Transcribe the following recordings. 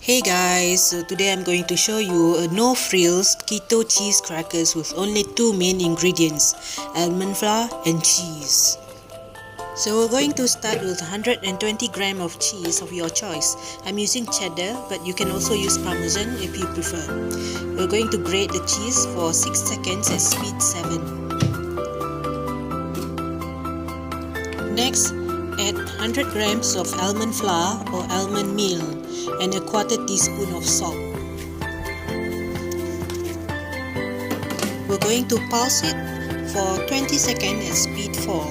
Hey guys, so today I'm going to show you a no-frills keto cheese crackers with only two main ingredients, almond flour and cheese. So we're going to start with 120 grams of cheese of your choice. I'm using cheddar, but you can also use parmesan if you prefer. We're going to grate the cheese for 6 seconds at speed 7. Next, add 100 grams of almond flour or almond meal and a quarter teaspoon of salt. We're going to pulse it for 20 seconds at speed 4.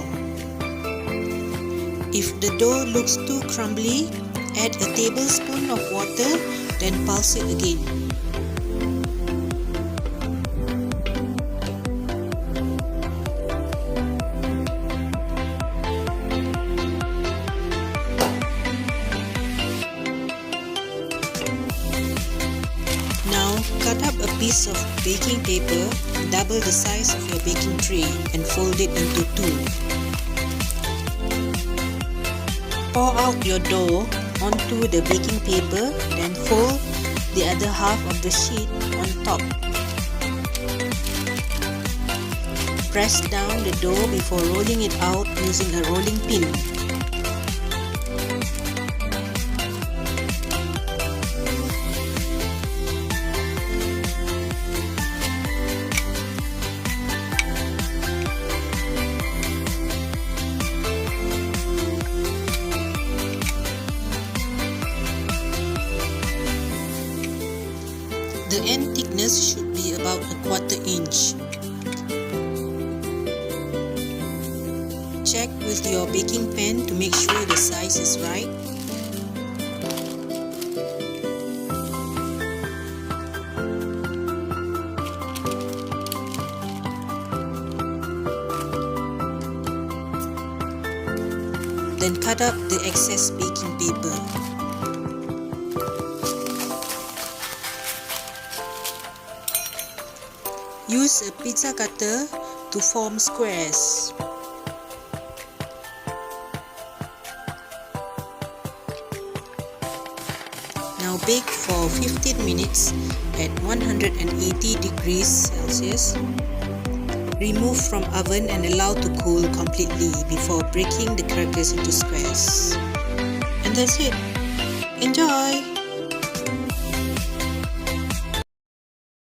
If the dough looks too crumbly, add a tablespoon of water, then pulse it again. Now, cut up a piece of baking paper, double the size of your baking tray and fold it into two. Pour out your dough onto the baking paper, then fold the other half of the sheet on top. Press down the dough before rolling it out using a rolling pin. The end thickness should be about a quarter inch. Check with your baking pan to make sure the size is right. Then cut up the excess baking paper. Use a pizza cutter to form squares. Now bake for 15 minutes at 180 degrees Celsius. Remove from oven and allow to cool completely before breaking the crackers into squares. And that's it. Enjoy!